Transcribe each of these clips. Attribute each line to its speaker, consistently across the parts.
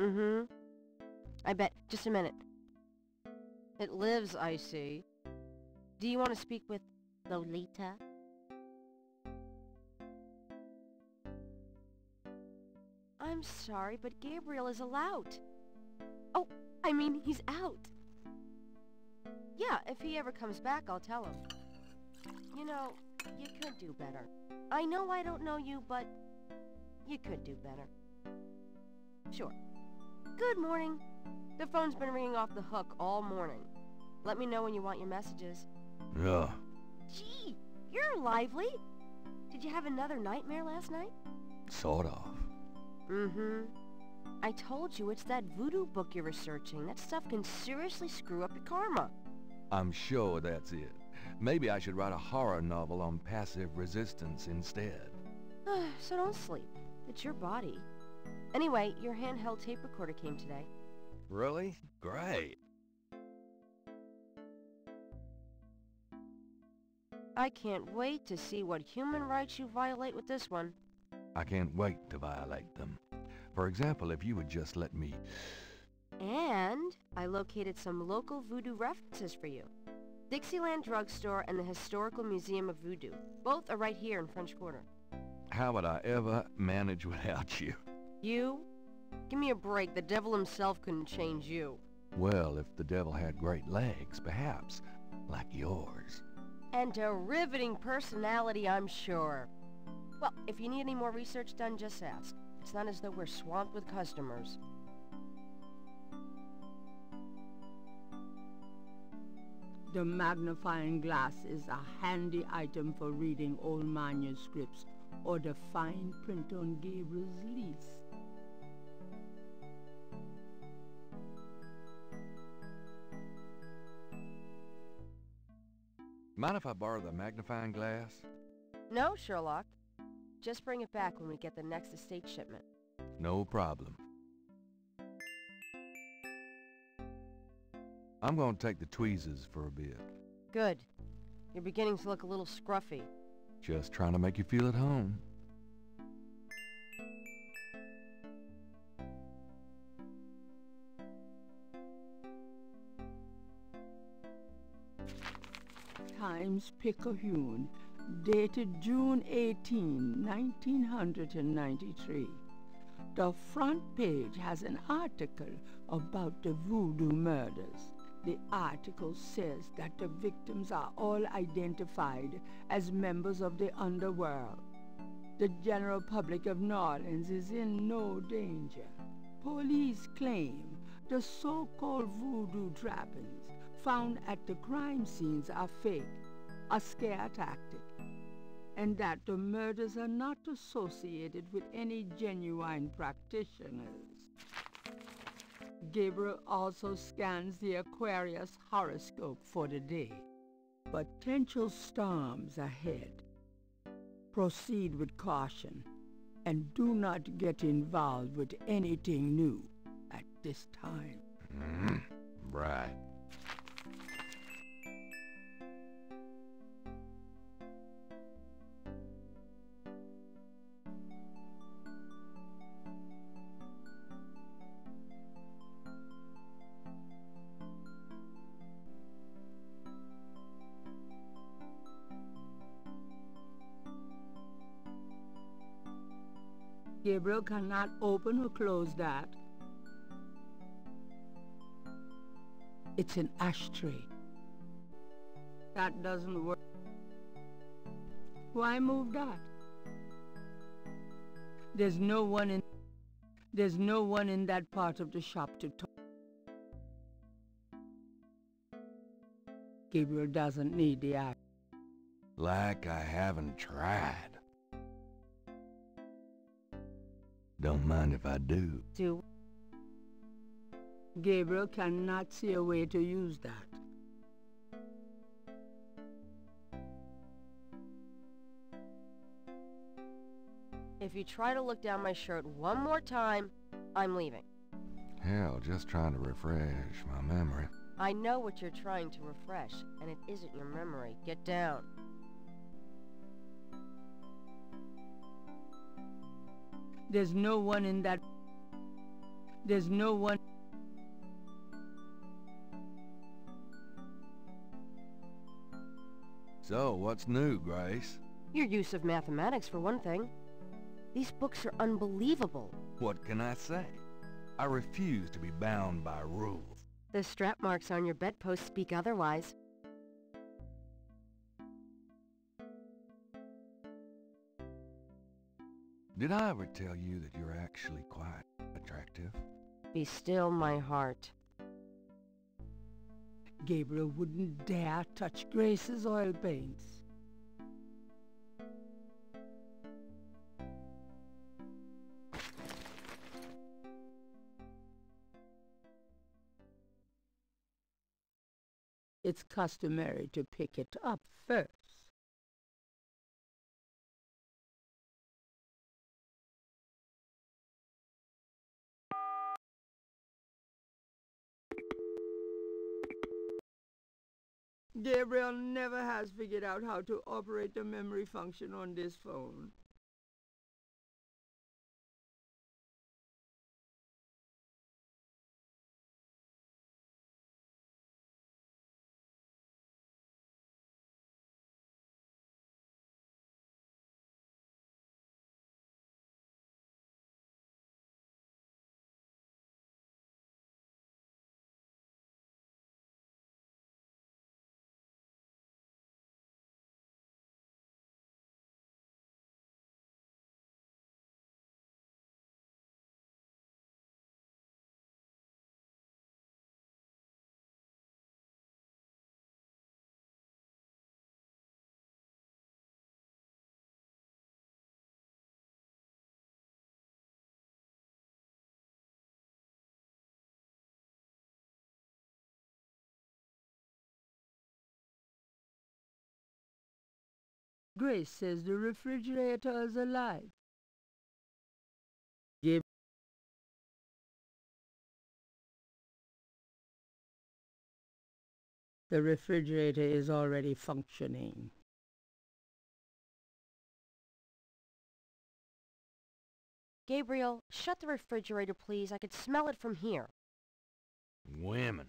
Speaker 1: Mm-hmm. I bet. Just a minute. It lives, I see. Do you want to speak with Lolita? I'm sorry, but Gabriel is allowed. Oh, I mean, he's out. Yeah, if he ever comes back, I'll tell him. You know, you could do better. I know I don't know you, but you could do better. Sure. Good morning. The phone's been ringing off the hook all morning. Let me know when you want your messages.
Speaker 2: Yeah.
Speaker 1: Gee, you're lively. Did you have another nightmare last night?
Speaker 2: Sort of.
Speaker 1: Mm-hmm. I told you it's that voodoo book you're researching. That stuff can seriously screw up your karma.
Speaker 2: I'm sure that's it. Maybe I should write a horror novel on passive resistance instead.
Speaker 1: So don't sleep. It's your body. Anyway, your handheld tape recorder came today.
Speaker 2: Really? Great.
Speaker 1: I can't wait to see what human rights you violate with this one.
Speaker 2: I can't wait to violate them. For example, if you would just let me...
Speaker 1: And I located some local voodoo references for you. Dixieland Drugstore and the Historical Museum of Voodoo. Both are right here in French Quarter.
Speaker 2: How would I ever manage without you?
Speaker 1: You? Give me a break. The devil himself couldn't change you.
Speaker 2: Well, if the devil had great legs, perhaps. Like yours.
Speaker 1: And a riveting personality, I'm sure. Well, if you need any more research done, just ask. It's not as though we're swamped with customers.
Speaker 3: The magnifying glass is a handy item for reading old manuscripts or the fine print on Gabriel's lease.
Speaker 2: Mind if I borrow the magnifying glass?
Speaker 1: No, Sherlock. Just bring it back when we get the next estate shipment.
Speaker 2: No problem. I'm gonna take the tweezers for a bit.
Speaker 1: Good. You're beginning to look a little scruffy.
Speaker 2: Just trying to make you feel at home.
Speaker 3: Times-Picayune, dated June 18, 1993. The front page has an article about the voodoo murders. The article says that the victims are all identified as members of the underworld. The general public of New Orleans is in no danger. Police claim the so-called voodoo trappings found at the crime scenes are fake, a scare tactic, and that the murders are not associated with any genuine practitioners. Gabriel also scans the Aquarius horoscope for the day. Potential storms ahead. Proceed with caution and do not get involved with anything new at this time.
Speaker 2: Right.
Speaker 3: Gabriel cannot open or close that. It's an ashtray. That doesn't work. Why move that? There's no one in that part of the shop to talk. Gabriel doesn't need the ashtray.
Speaker 2: Like I haven't tried. Don't mind if I do.
Speaker 3: Gabriel cannot see a way to use that.
Speaker 1: If you try to look down my shirt one more time, I'm leaving.
Speaker 2: Hell, just trying to refresh my memory.
Speaker 1: I know what you're trying to refresh, and it isn't your memory. Get down.
Speaker 3: There's no one in There's no one...
Speaker 2: So, what's new, Grace?
Speaker 1: Your use of mathematics, for one thing. These books are unbelievable.
Speaker 2: What can I say? I refuse to be bound by rules.
Speaker 1: The strap marks on your bedpost speak otherwise.
Speaker 2: Did I ever tell you that you're actually quite attractive?
Speaker 1: Be still my heart.
Speaker 3: Gabriel wouldn't dare touch Grace's oil paints. It's customary to pick it up first. Gabriel never has figured out how to operate the memory function on this phone. Grace says the refrigerator is alive. The refrigerator is already functioning.
Speaker 1: Gabriel, shut the refrigerator, please. I could smell it from here.
Speaker 2: Women.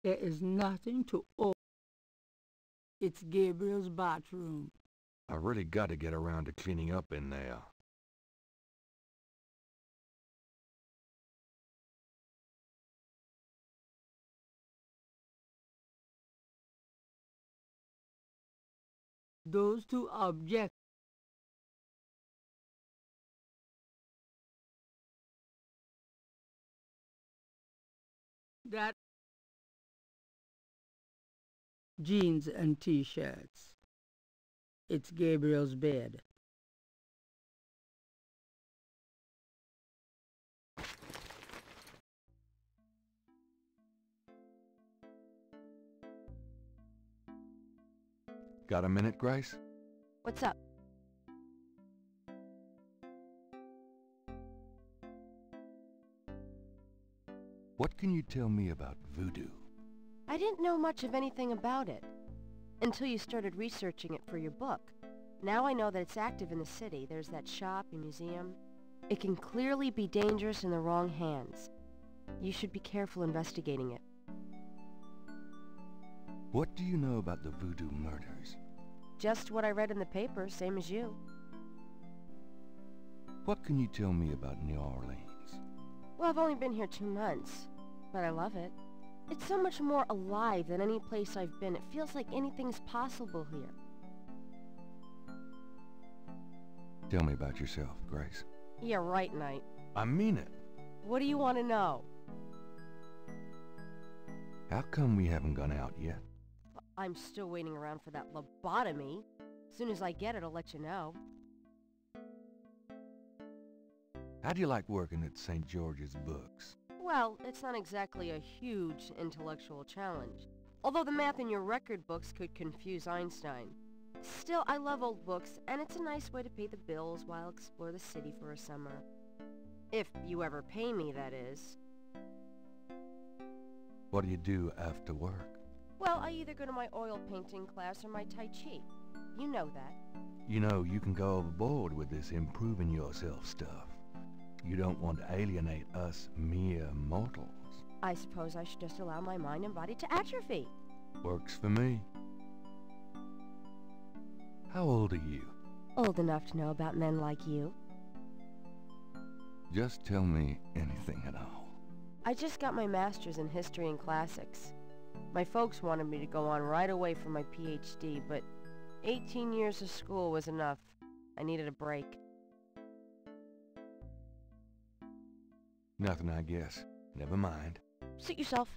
Speaker 3: There is nothing to open. It's Gabriel's bathroom.
Speaker 2: I really got to get around to cleaning up in there.
Speaker 3: Those two objects that jeans and t-shirts. It's Gabriel's bed.
Speaker 2: Got a minute, Grace?
Speaker 1: What's up?
Speaker 2: What can you tell me about voodoo?
Speaker 1: I didn't know much of anything about it until you started researching it for your book. Now I know that it's active in the city. There's that shop and museum. It can clearly be dangerous in the wrong hands. You should be careful investigating it.
Speaker 2: What do you know about the voodoo murders?
Speaker 1: Just what I read in the paper, same as you.
Speaker 2: What can you tell me about New Orleans?
Speaker 1: Well, I've only been here 2 months, but I love it. It's so much more alive than any place I've been. It feels like anything's possible here.
Speaker 2: Tell me about yourself, Grace.
Speaker 1: Yeah, right, Knight.
Speaker 2: I mean it.
Speaker 1: What do you want to know?
Speaker 2: How come we haven't gone out yet?
Speaker 1: I'm still waiting around for that lobotomy. As soon as I get it, I'll let you know.
Speaker 2: How do you like working at St. George's Books?
Speaker 1: Well, it's not exactly a huge intellectual challenge. Although the math in your record books could confuse Einstein. Still, I love old books, and it's a nice way to pay the bills while explore the city for a summer. If you ever pay me, that is.
Speaker 2: What do you do after work?
Speaker 1: Well, I either go to my oil painting class or my Tai Chi. You know that.
Speaker 2: You know, you can go overboard with this improving yourself stuff. You don't want to alienate us mere mortals.
Speaker 1: I suppose I should just allow my mind and body to atrophy.
Speaker 2: Works for me. How old are you?
Speaker 1: Old enough to know about men like you.
Speaker 2: Just tell me anything at all.
Speaker 1: I just got my master's in history and classics. My folks wanted me to go on right away for my PhD, but 18 years of school was enough. I needed a break.
Speaker 2: Nothing, I guess. Never mind.
Speaker 1: Suit yourself.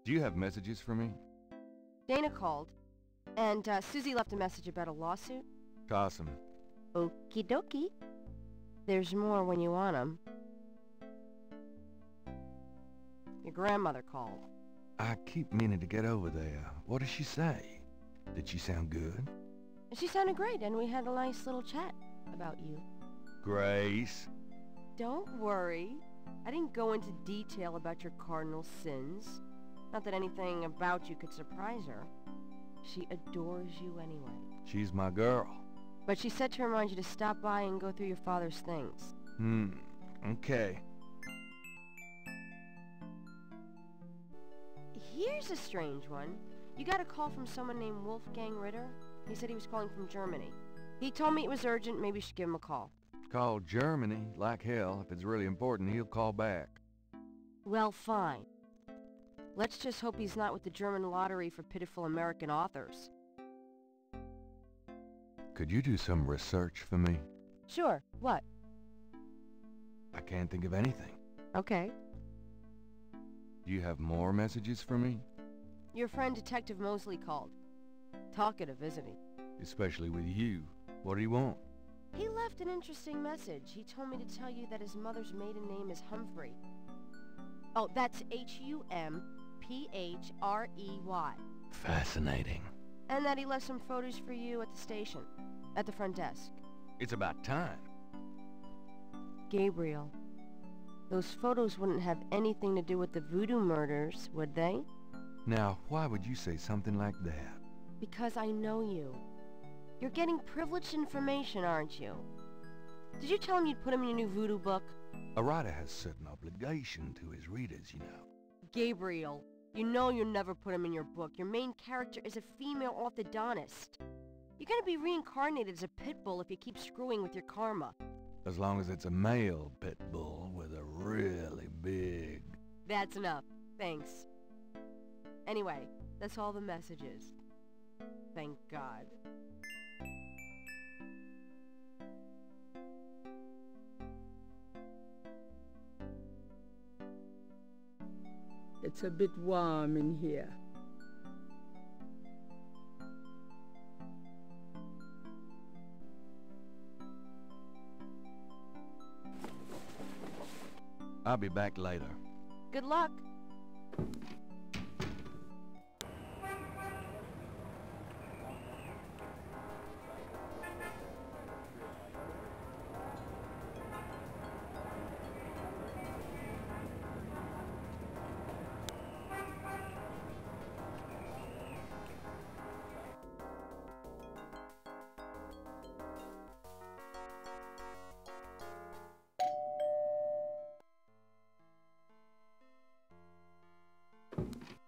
Speaker 2: Do you have messages for me?
Speaker 1: Dana called, and Susie left a message about a lawsuit.
Speaker 2: Toss 'em.
Speaker 1: Okie dokie. There's more when you want 'em. Your grandmother called.
Speaker 2: I keep meaning to get over there. What did she say? Did she sound good?
Speaker 1: She sounded great, and we had a nice little chat about you.
Speaker 2: Grace.
Speaker 1: Don't worry. I didn't go into detail about your cardinal sins. Not that anything about you could surprise her. She adores you anyway.
Speaker 2: She's my girl.
Speaker 1: But she said to remind you to stop by and go through your father's things.
Speaker 2: Okay.
Speaker 1: Here's a strange one. You got a call from someone named Wolfgang Ritter? He said he was calling from Germany. He told me it was urgent, maybe you should give him a call.
Speaker 2: Call Germany, like hell. If it's really important, he'll call back.
Speaker 1: Well, fine. Let's just hope he's not with the German lottery for pitiful American authors.
Speaker 2: Could you do some research for me?
Speaker 1: Sure. What?
Speaker 2: I can't think of anything.
Speaker 1: Okay.
Speaker 2: Do you have more messages for me?
Speaker 1: Your friend Detective Mosley called. Talkative, isn't he?
Speaker 2: Especially with you. What do you want?
Speaker 1: He left an interesting message. He told me to tell you that his mother's maiden name is Humphrey. Oh, that's H-U-M-P-H-R-E-Y.
Speaker 2: Fascinating.
Speaker 1: And that he left some photos for you at the station, at the front desk.
Speaker 2: It's about time.
Speaker 1: Gabriel, those photos wouldn't have anything to do with the voodoo murders, would they?
Speaker 2: Now, why would you say something like that?
Speaker 1: Because I know you. You're getting privileged information, aren't you? Did you tell him you'd put him in your new voodoo book?
Speaker 2: A writer has certain obligation to his readers, you know.
Speaker 1: Gabriel, you know you'll never put him in your book. Your main character is a female orthodontist. You're gonna be reincarnated as a pit bull if you keep screwing with your karma.
Speaker 2: As long as it's a male pit bull with a really big...
Speaker 1: That's enough. Thanks. Anyway, that's all the messages. Thank God.
Speaker 3: It's a bit warm in here.
Speaker 2: I'll be back later.
Speaker 1: Good luck.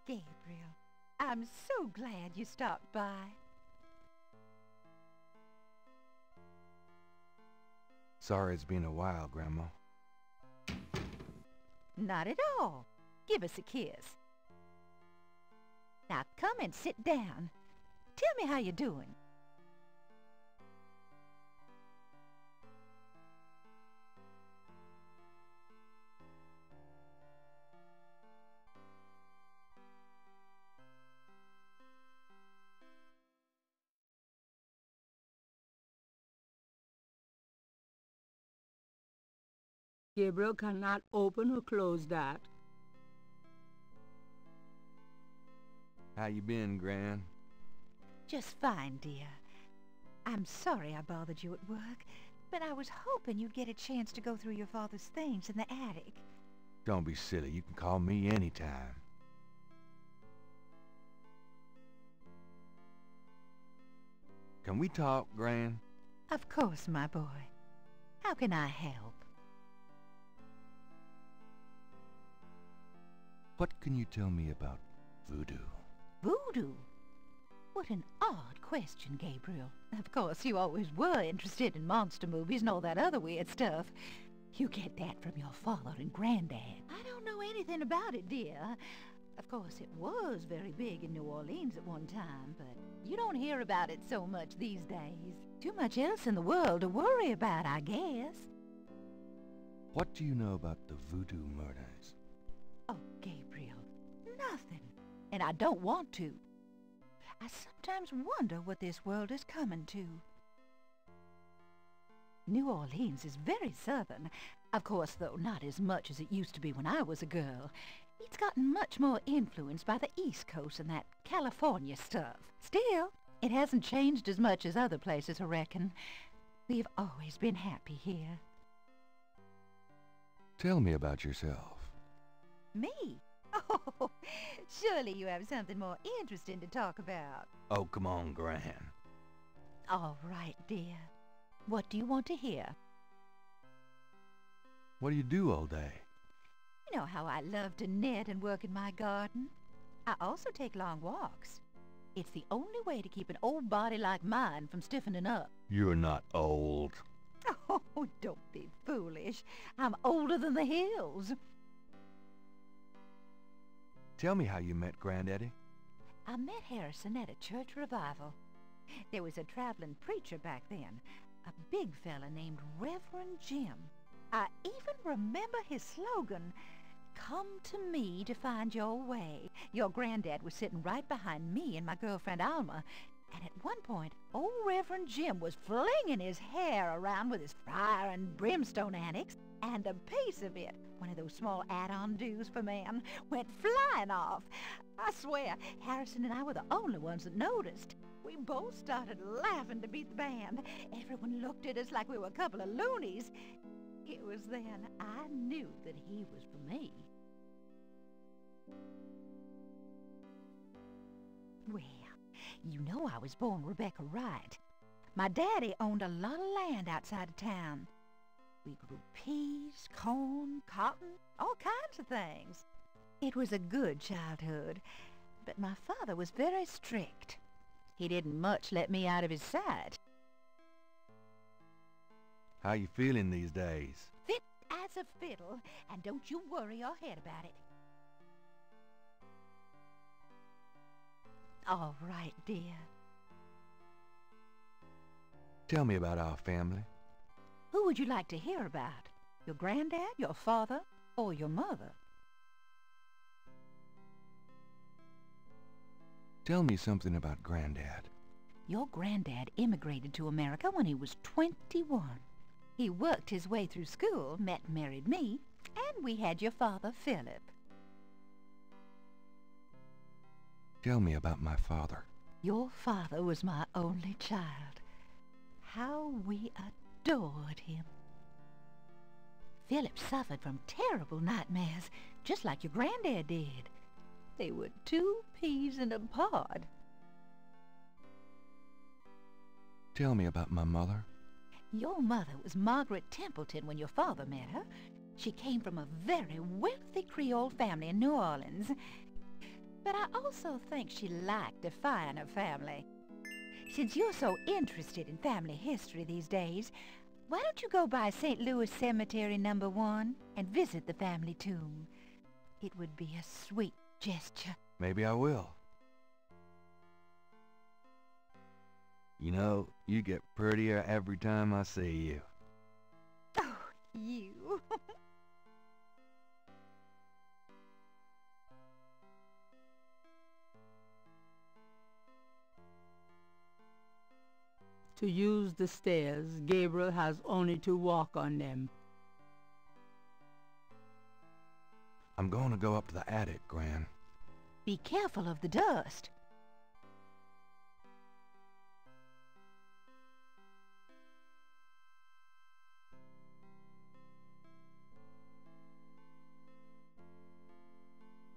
Speaker 4: Gabriel, I'm so glad you stopped by.
Speaker 2: Sorry it's been a while, Grandma.
Speaker 4: Not at all. Give us a kiss. Now come and sit down. Tell me how you're doing.
Speaker 3: Gabriel cannot open or close that.
Speaker 2: How you been, Gran?
Speaker 4: Just fine, dear. I'm sorry I bothered you at work, but I was hoping you'd get a chance to go through your father's things in the attic.
Speaker 2: Don't be silly. You can call me anytime. Can we talk, Gran?
Speaker 4: Of course, my boy. How can I help?
Speaker 2: What can you tell me about voodoo?
Speaker 4: Voodoo? What an odd question, Gabriel. Of course, you always were interested in monster movies and all that other weird stuff. You get that from your father and granddad. I don't know anything about it, dear. Of course, it was very big in New Orleans at one time, but you don't hear about it so much these days. Too much else in the world to worry about, I guess.
Speaker 2: What do you know about the voodoo murders?
Speaker 4: Oh, Gabriel, nothing. And I don't want to. I sometimes wonder what this world is coming to. New Orleans is very southern. Of course, though, not as much as it used to be when I was a girl. It's gotten much more influenced by the East Coast and that California stuff. Still, it hasn't changed as much as other places, I reckon. We've always been happy here.
Speaker 2: Tell me about yourself.
Speaker 4: Me? Oh, surely you have something more interesting to talk about.
Speaker 2: Oh, come on, Gran.
Speaker 4: All right, dear. What do you want to hear?
Speaker 2: What do you do all day?
Speaker 4: You know how I love to knit and work in my garden? I also take long walks. It's the only way to keep an old body like mine from stiffening up.
Speaker 2: You're not old.
Speaker 4: Oh, don't be foolish. I'm older than the hills.
Speaker 2: Tell me how you met Granddaddy.
Speaker 4: I met Harrison at a church revival. There was a traveling preacher back then, a big fella named Reverend Jim. I even remember his slogan, "Come to me to find your way." Your granddad was sitting right behind me and my girlfriend Alma, and at one point, old Reverend Jim was flinging his hair around with his fire and brimstone annex, and a piece of it, one of those small add-on do's for men, went flying off. I swear, Harrison and I were the only ones that noticed. We both started laughing to beat the band. Everyone looked at us like we were a couple of loonies. It was then I knew that he was for me. Well, you know I was born Rebecca Wright. My daddy owned a lot of land outside of town. We grew peas, corn, cotton, all kinds of things. It was a good childhood, but my father was very strict. He didn't much let me out of his sight.
Speaker 2: How you feeling these days?
Speaker 4: Fit as a fiddle, and don't you worry your head about it. All right, dear.
Speaker 2: Tell me about our family.
Speaker 4: Who would you like to hear about? Your granddad, your father, or your mother?
Speaker 2: Tell me something about Granddad.
Speaker 4: Your granddad immigrated to America when he was 21. He worked his way through school, met and married me, and we had your father, Philip.
Speaker 2: Tell me about my father.
Speaker 4: Your father was my only child. How we adored him. Philip suffered from terrible nightmares, just like your granddad did. They were 2 peas in a pod.
Speaker 2: Tell me about my mother.
Speaker 4: Your mother was Margaret Templeton when your father met her. She came from a very wealthy Creole family in New Orleans. But I also think she liked defying her family. Since you're so interested in family history these days, why don't you go by St. Louis Cemetery No. 1 and visit the family tomb? It would be a sweet gesture.
Speaker 2: Maybe I will. You know, you get prettier every time I see you.
Speaker 4: Oh, you.
Speaker 3: To use the stairs, Gabriel has only to walk on them.
Speaker 2: I'm going to go up to the attic, Gran.
Speaker 4: Be careful of the dust.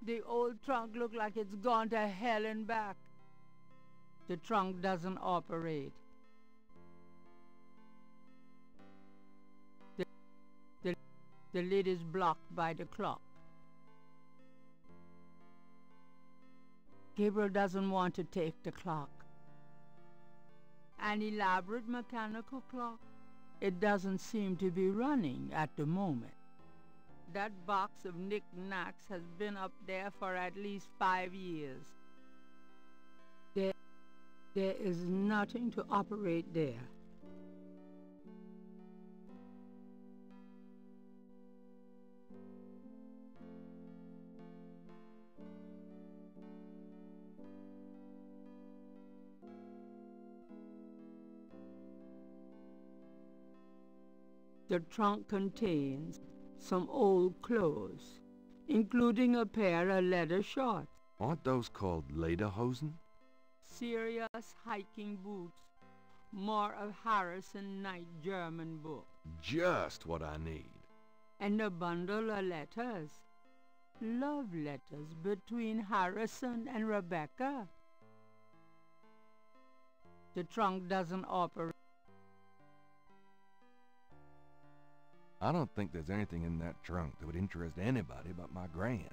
Speaker 3: The old trunk looks like it's gone to hell and back. The trunk doesn't operate. The lid is blocked by the clock. Gabriel doesn't want to take the clock. An elaborate mechanical clock. It doesn't seem to be running at the moment. That box of knickknacks has been up there for at least 5 years. There is nothing to operate there. The trunk contains some old clothes, including a pair of leather shorts.
Speaker 2: Aren't those called lederhosen?
Speaker 3: Serious hiking boots, more of Harrison Knight German book.
Speaker 2: Just what I need.
Speaker 3: And a bundle of letters. Love letters between Harrison and Rebecca. The trunk doesn't operate.
Speaker 2: I don't think there's anything in that trunk that would interest anybody but my gran.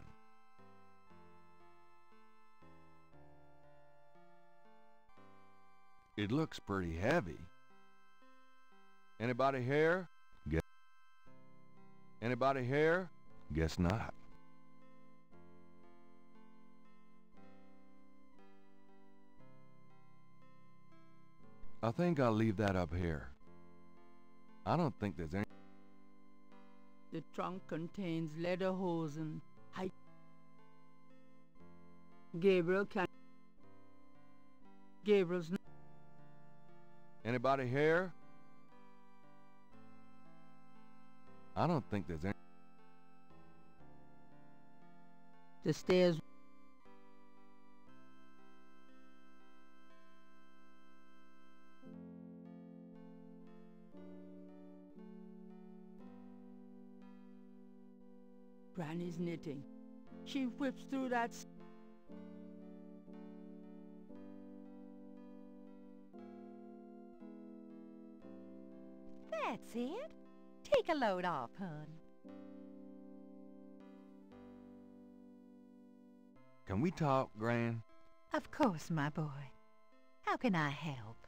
Speaker 2: It looks pretty heavy. Anybody here? Anybody here? Guess not. I think I'll leave that up here. I don't think there's any...
Speaker 3: The trunk contains lederhosen. Gabriel's
Speaker 2: Anybody here? I don't think there's any...
Speaker 3: The stairs. Granny's knitting. She whips through that.
Speaker 4: That's it. Take a load off, hon.
Speaker 2: Can we talk, Gran?
Speaker 4: Of course, my boy. How can I help?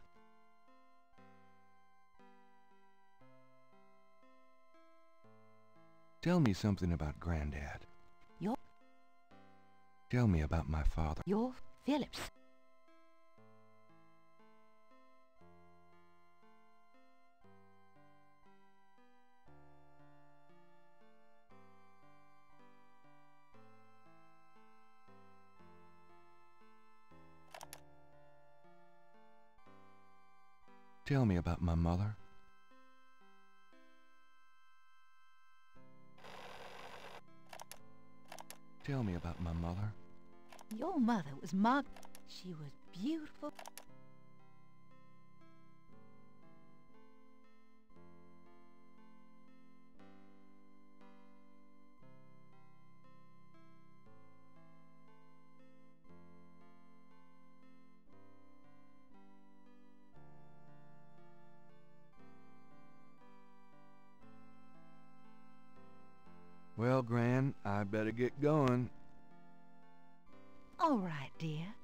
Speaker 2: Tell me something about Granddad. Tell me about my father.
Speaker 4: You're Phillips.
Speaker 2: Tell me about my mother. Tell me about my mother.
Speaker 4: Your mother was Margaret. She was beautiful.
Speaker 2: Well, Gran, I better get going.
Speaker 4: All right, dear.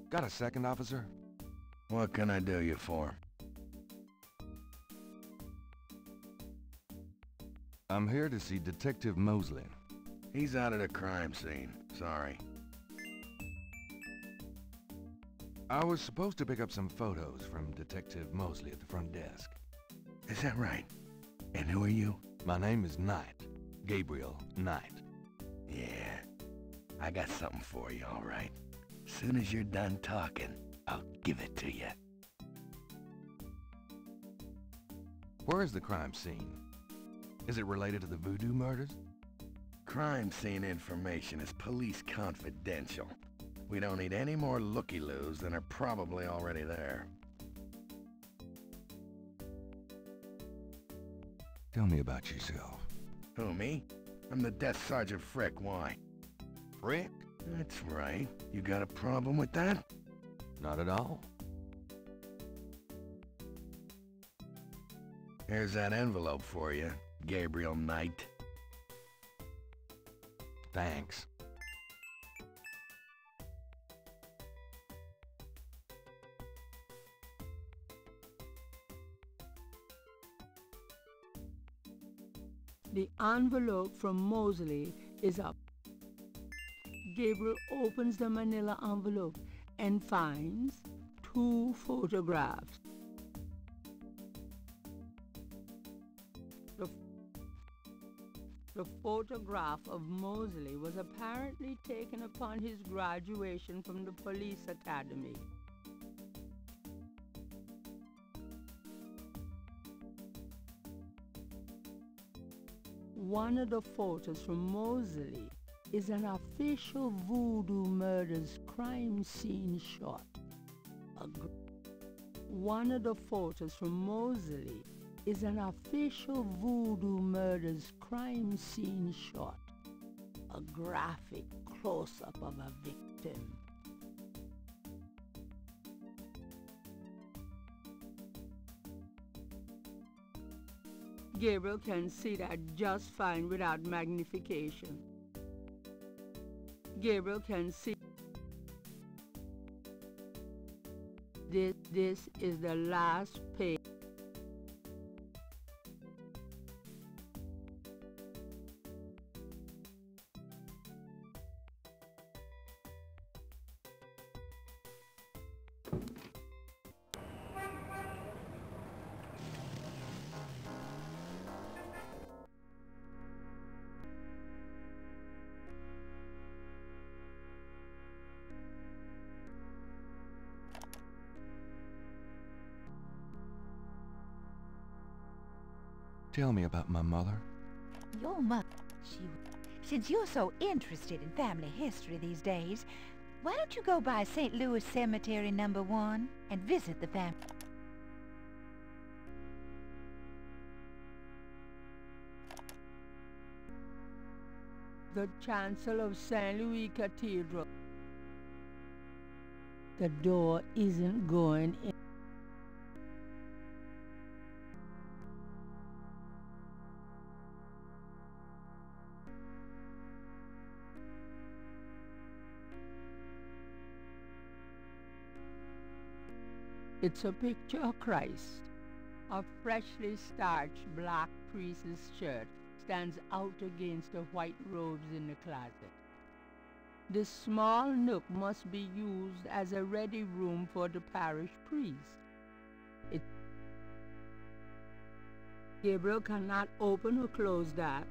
Speaker 2: Got a second, officer?
Speaker 5: What can I do you for?
Speaker 2: I'm here to see Detective Mosley.
Speaker 5: He's out at the crime scene. Sorry.
Speaker 2: I was supposed to pick up some photos from Detective Mosley at the front desk.
Speaker 5: Is that right? And who are you?
Speaker 2: My name is Knight. Gabriel Knight.
Speaker 5: Yeah, I got something for you, all right. Soon as you're done talking, I'll give it to you.
Speaker 2: Where is the crime scene? Is it related to the voodoo murders?
Speaker 5: Crime scene information is police confidential. We don't need any more looky-loos than are probably already there.
Speaker 2: Tell me about yourself.
Speaker 5: Who, me? I'm the Desk Sergeant Frick. Why?
Speaker 2: Frick?
Speaker 5: That's right. You got a problem with that?
Speaker 2: Not at all.
Speaker 5: Here's that envelope for you, Gabriel Knight.
Speaker 2: Thanks.
Speaker 3: The envelope from Mosley is up. Gabriel opens the manila envelope and finds 2 photographs. The photograph of Mosley was apparently taken upon his graduation from the police academy. One of the photos from Mosley is an official Voodoo Murders crime scene shot. One of the photos from Mosley is an official Voodoo Murders crime scene shot. A graphic close-up of a victim. Gabriel can see that just fine without magnification. Gabriel can see. This is the last page.
Speaker 2: Tell me about my mother.
Speaker 4: Your mother, since you're so interested in family history these days, why don't you go by St. Louis Cemetery No. 1 and visit the family?
Speaker 3: The chancel of St. Louis Cathedral. The door isn't going in. It's a picture of Christ. A freshly starched black priest's shirt stands out against the white robes in the closet. This small nook must be used as a ready room for the parish priest. Gabriel cannot open or close that.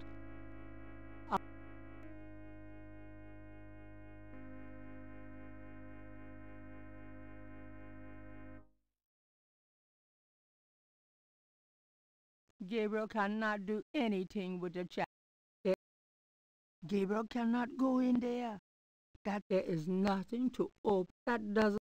Speaker 3: Gabriel cannot do anything with the child. Gabriel cannot go in there. That there is nothing to open. That doesn't.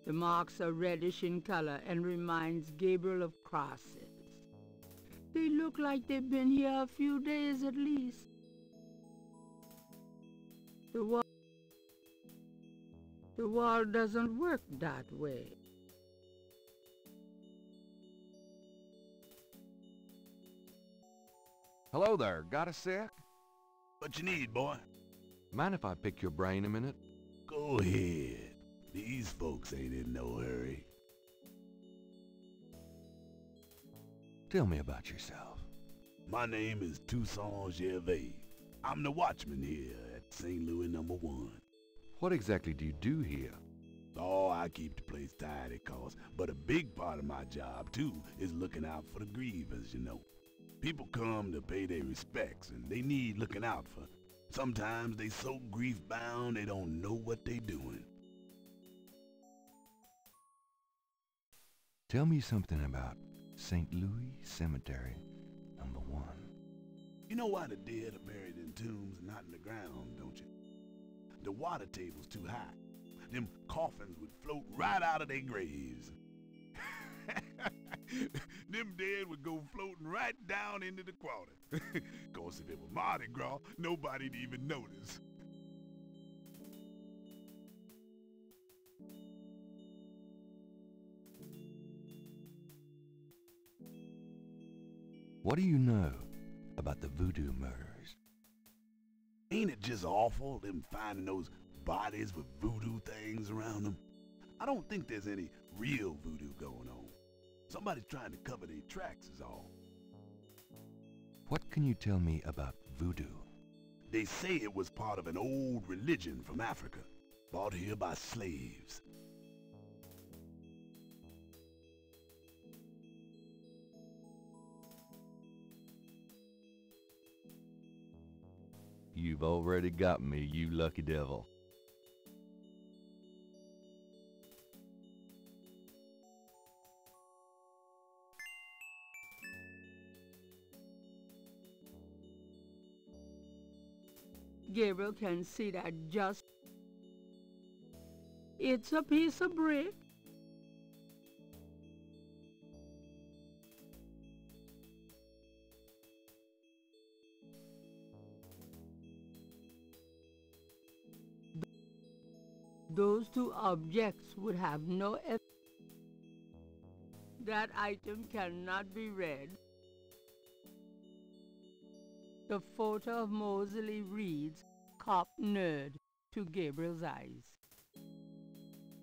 Speaker 3: The marks are reddish in color and reminds Gabriel of crosses. They look like they've been here a few days at least. The wall doesn't work that way.
Speaker 2: Hello there, got a sec?
Speaker 6: What you need, boy?
Speaker 2: Mind if I pick your brain a minute?
Speaker 6: Go ahead. These folks ain't in no hurry.
Speaker 2: Tell me about yourself.
Speaker 6: My name is Toussaint Gervais. I'm the watchman here at St. Louis No. 1.
Speaker 2: What exactly do you do here?
Speaker 6: Oh, I keep the place tidy, but a big part of my job, too, is looking out for the grievers, you know. People come to pay their respects, and they need looking out for. Sometimes they so grief-bound they don't know what they doing.
Speaker 2: Tell me something about St. Louis Cemetery No. 1.
Speaker 6: You know why the dead are buried in tombs and not in the ground, don't you? The water table's too high. Them coffins would float right out of their graves. Them dead would go floating right down into the water. 'Course if it were Mardi Gras, nobody'd even notice.
Speaker 2: What do you know about the voodoo murders?
Speaker 6: Ain't it just awful, them finding those bodies with voodoo things around them? I don't think there's any real voodoo going on. Somebody's trying to cover their tracks is all.
Speaker 2: What can you tell me about voodoo?
Speaker 6: They say it was part of an old religion from Africa, brought here by slaves.
Speaker 2: You've already got me, you lucky devil.
Speaker 3: Gabriel can see that just... It's a piece of brick. Those two objects would have no effect. That item cannot be read. The photo of Mosley reads, "Cop nerd," to Gabriel's eyes.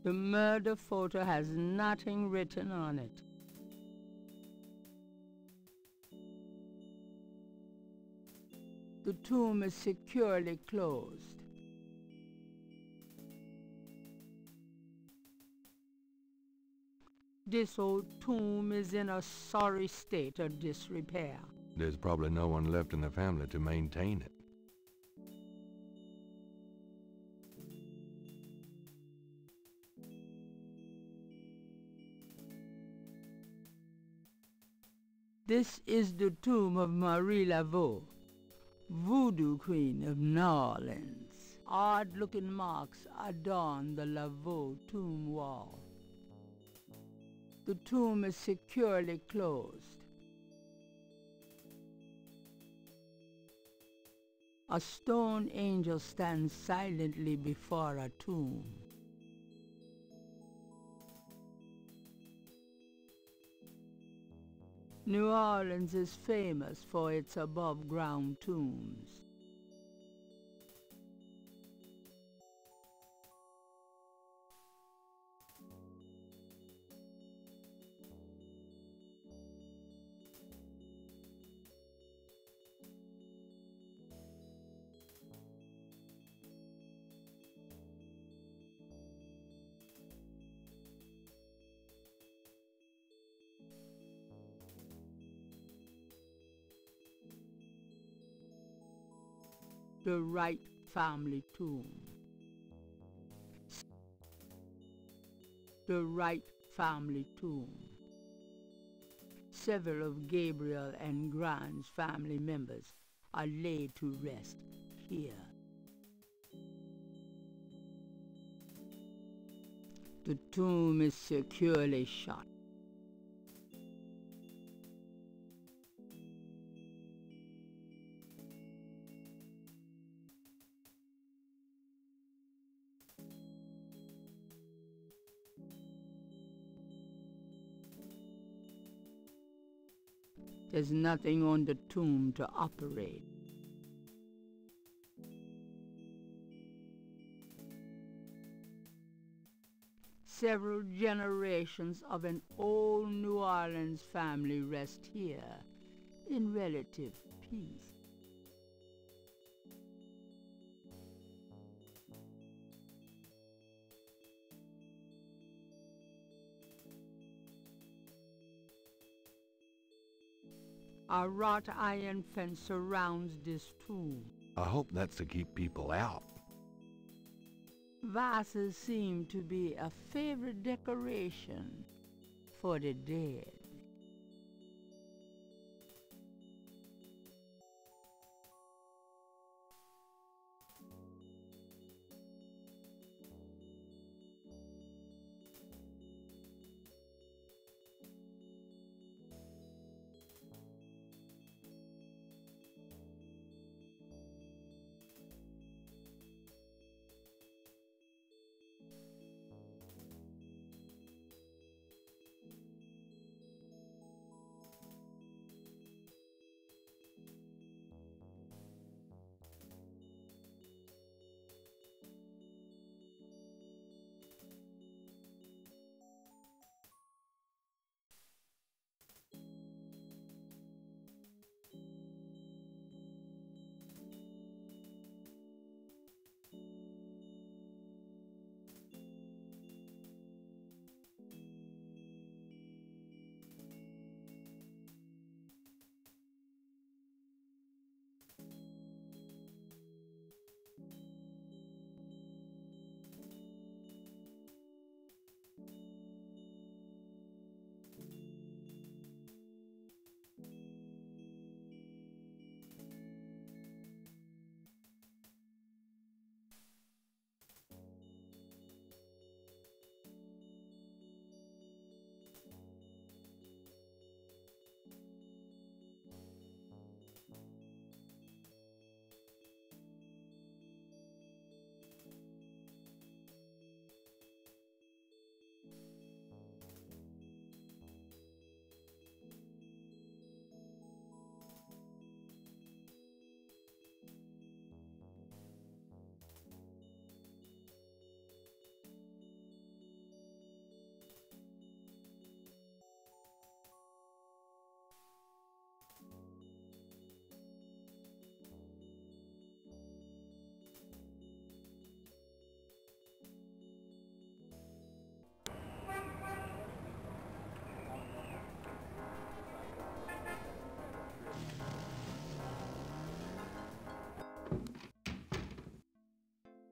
Speaker 3: The murder photo has nothing written on it. The tomb is securely closed. This old tomb is in a sorry state of disrepair.
Speaker 2: There's probably no one left in the family to maintain it.
Speaker 3: This is the tomb of Marie Laveau, Voodoo Queen of New Orleans. Odd-looking marks adorn the Laveau tomb wall. The tomb is securely closed. A stone angel stands silently before a tomb. New Orleans is famous for its above-ground tombs. The Wright family tomb. The Wright family tomb. Several of Gabriel and Grant's family members are laid to rest here. The tomb is securely shut. There's nothing on the tomb to operate. Several generations of an old New Orleans family rest here in relative peace. A wrought iron fence surrounds this tomb.
Speaker 2: I hope that's to keep people out.
Speaker 3: Vases seem to be a favorite decoration for the dead.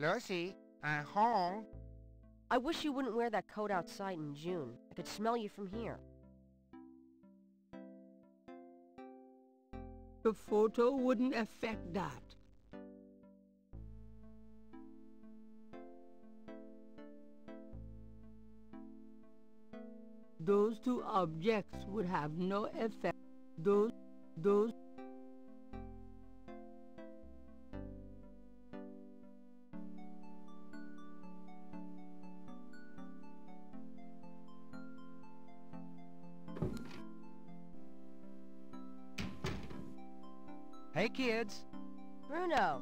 Speaker 7: Lucy, I'm home.
Speaker 1: I wish you wouldn't wear that coat outside in June. I could smell you from here.
Speaker 3: The photo wouldn't affect that. Those two objects would have no effect. Those
Speaker 7: Hey, kids.
Speaker 1: Bruno,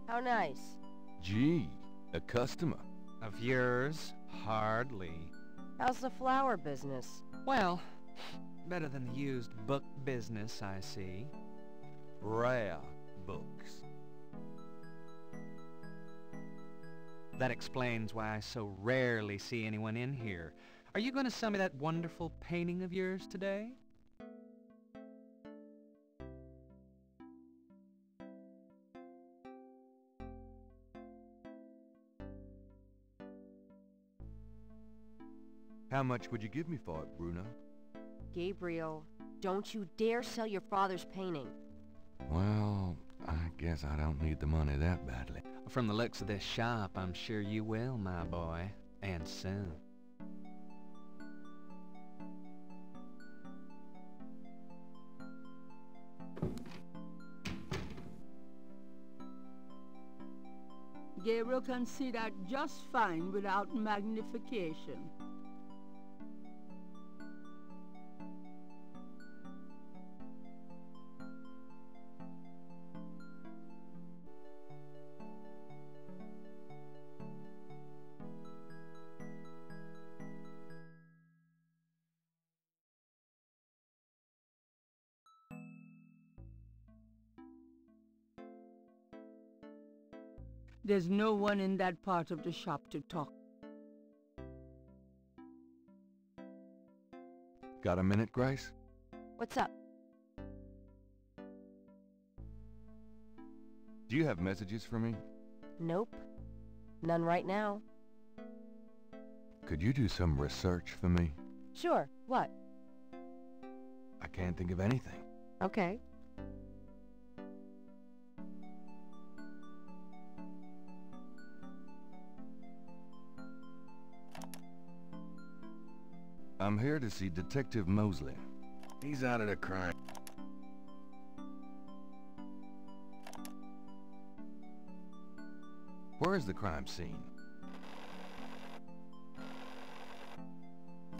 Speaker 1: how nice.
Speaker 2: Gee, a customer.
Speaker 7: Of yours? Hardly.
Speaker 1: How's the flower business?
Speaker 7: Well, better than the used book business, I see.
Speaker 2: Rare books.
Speaker 7: That explains why I so rarely see anyone in here. Are you going to sell me that wonderful painting of yours today?
Speaker 2: How much would you give me for it, Bruno?
Speaker 1: Gabriel, don't you dare sell your father's painting.
Speaker 2: Well, I guess I don't need the money that badly.
Speaker 7: From the looks of this shop, I'm sure you will, my boy. And soon.
Speaker 3: Gabriel can see that just fine without magnification. There's no one in that part of the shop to talk.
Speaker 2: Got a minute, Grace?
Speaker 1: What's up?
Speaker 2: Do you have messages for me?
Speaker 1: Nope. None right now.
Speaker 2: Could you do some research for me?
Speaker 1: Sure. What?
Speaker 2: I can't think of anything.
Speaker 1: Okay.
Speaker 2: I'm here to see Detective Mosley.
Speaker 5: He's out of the crime.
Speaker 2: Where is the crime scene?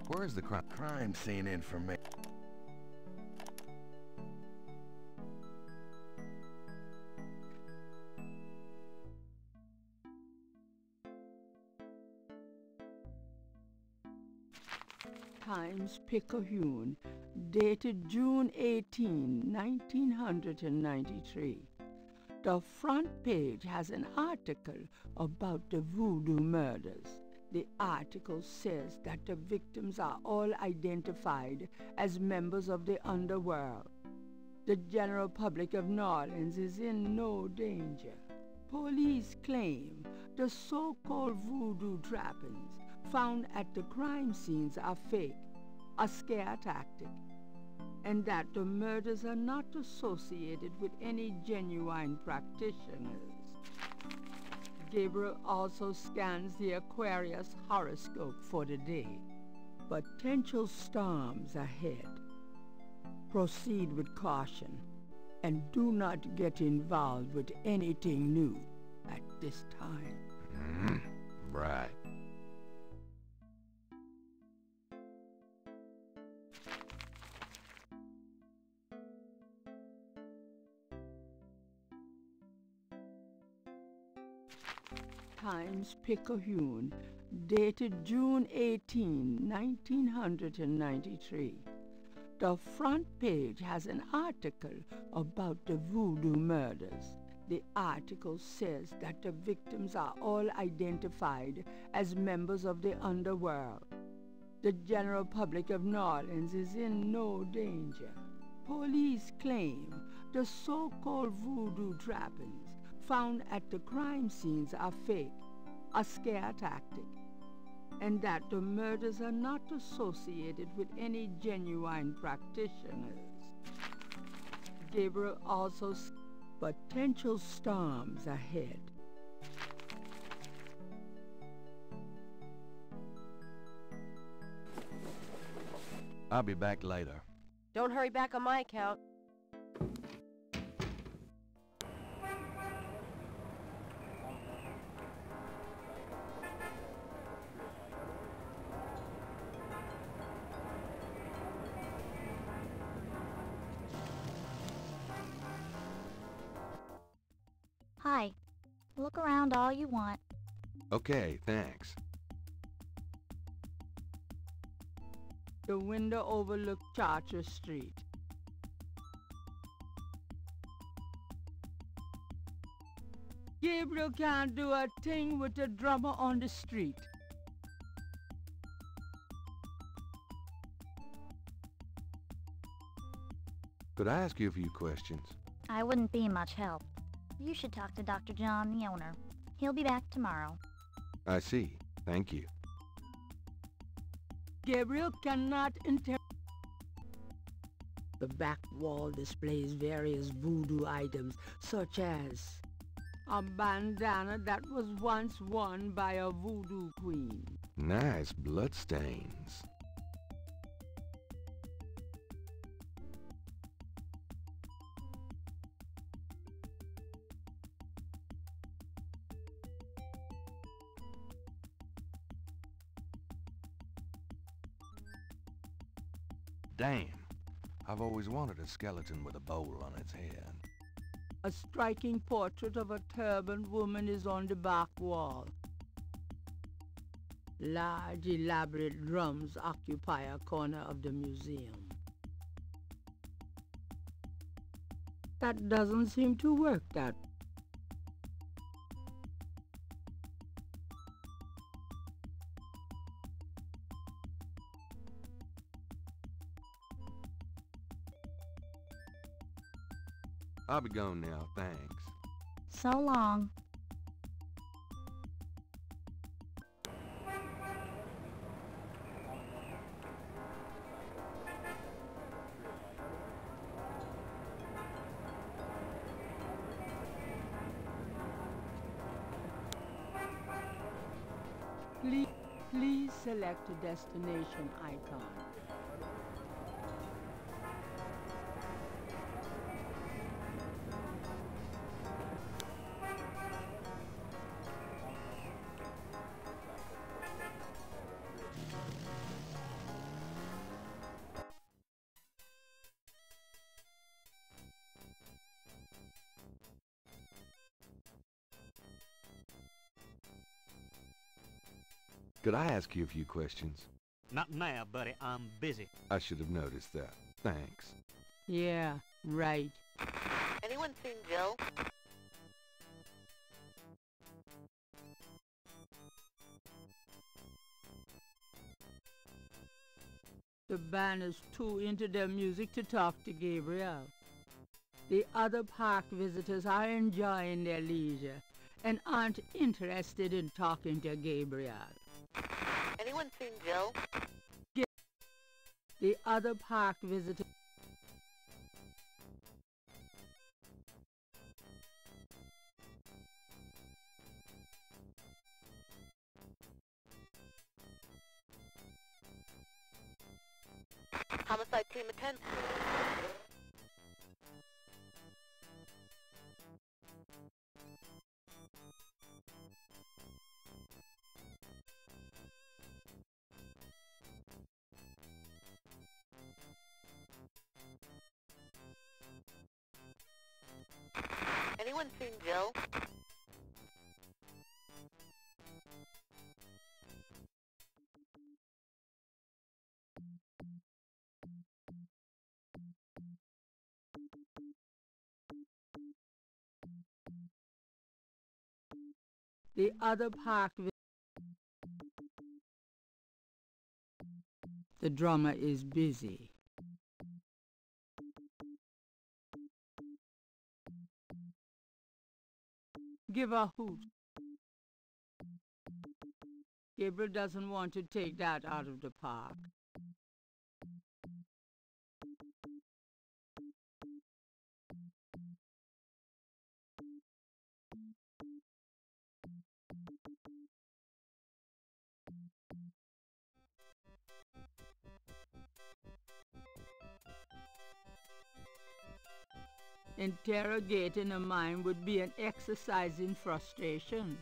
Speaker 2: Where is the
Speaker 5: Crime scene information.
Speaker 3: Times-Picayune, dated June 18, 1993. The front page has an article about the voodoo murders. The article says that the victims are all identified as members of the underworld. The general public of New Orleans is in no danger. Police claim the so-called voodoo trappings found at the crime scenes are fake, a scare tactic, and that the murders are not associated with any genuine practitioners. Gabriel also scans the Aquarius horoscope for the day. Potential storms ahead. Proceed with caution and do not get involved with anything new at this time.
Speaker 2: Right.
Speaker 3: Times-Picayune, dated June 18, 1993. The front page has an article about the voodoo murders. The article says that the victims are all identified as members of the underworld. The general public of New Orleans is in no danger. Police claim the so-called voodoo trappings found at the crime scenes are fake, a scare tactic, and that the murders are not associated with any genuine practitioners. Gabriel also potential storms ahead.
Speaker 2: I'll be back later.
Speaker 1: Don't hurry back on my account.
Speaker 8: Hi. Look around all you want.
Speaker 2: Okay, thanks.
Speaker 3: The window overlooked Chartres Street. Gabriel can't do a thing with the drummer on the street.
Speaker 2: Could I ask you a few questions?
Speaker 8: I wouldn't be much help. You should talk to Dr. John, the owner. He'll be back tomorrow.
Speaker 2: I see. Thank you.
Speaker 3: Gabriel cannot The back wall displays various voodoo items, such as a bandana that was once worn by a voodoo queen.
Speaker 2: Nice bloodstains. Damn. I've always wanted a skeleton with a bowl on its head.
Speaker 3: A striking portrait of a turbaned woman is on the back wall. Large, elaborate drums occupy a corner of the museum. That doesn't seem to work that.
Speaker 2: I'll be gone now, thanks.
Speaker 8: So long.
Speaker 3: Please select a destination icon.
Speaker 2: Could I ask you a few questions?
Speaker 9: Not now, buddy. I'm busy.
Speaker 2: I should have noticed that. Thanks.
Speaker 3: Yeah, right.
Speaker 10: Anyone seen Jill?
Speaker 3: The band is too into their music to talk to Gabriel. The other park visitors are enjoying their leisure and aren't interested in talking to Gabriel.
Speaker 10: Anyone seen Jill?
Speaker 3: The other park visitors...
Speaker 10: Homicide team attend. Anyone seen Jill?
Speaker 3: The other park... The drummer is busy. Give a hoot. Gabriel doesn't want to take that out of the park. Interrogating a mind would be an exercise in frustration.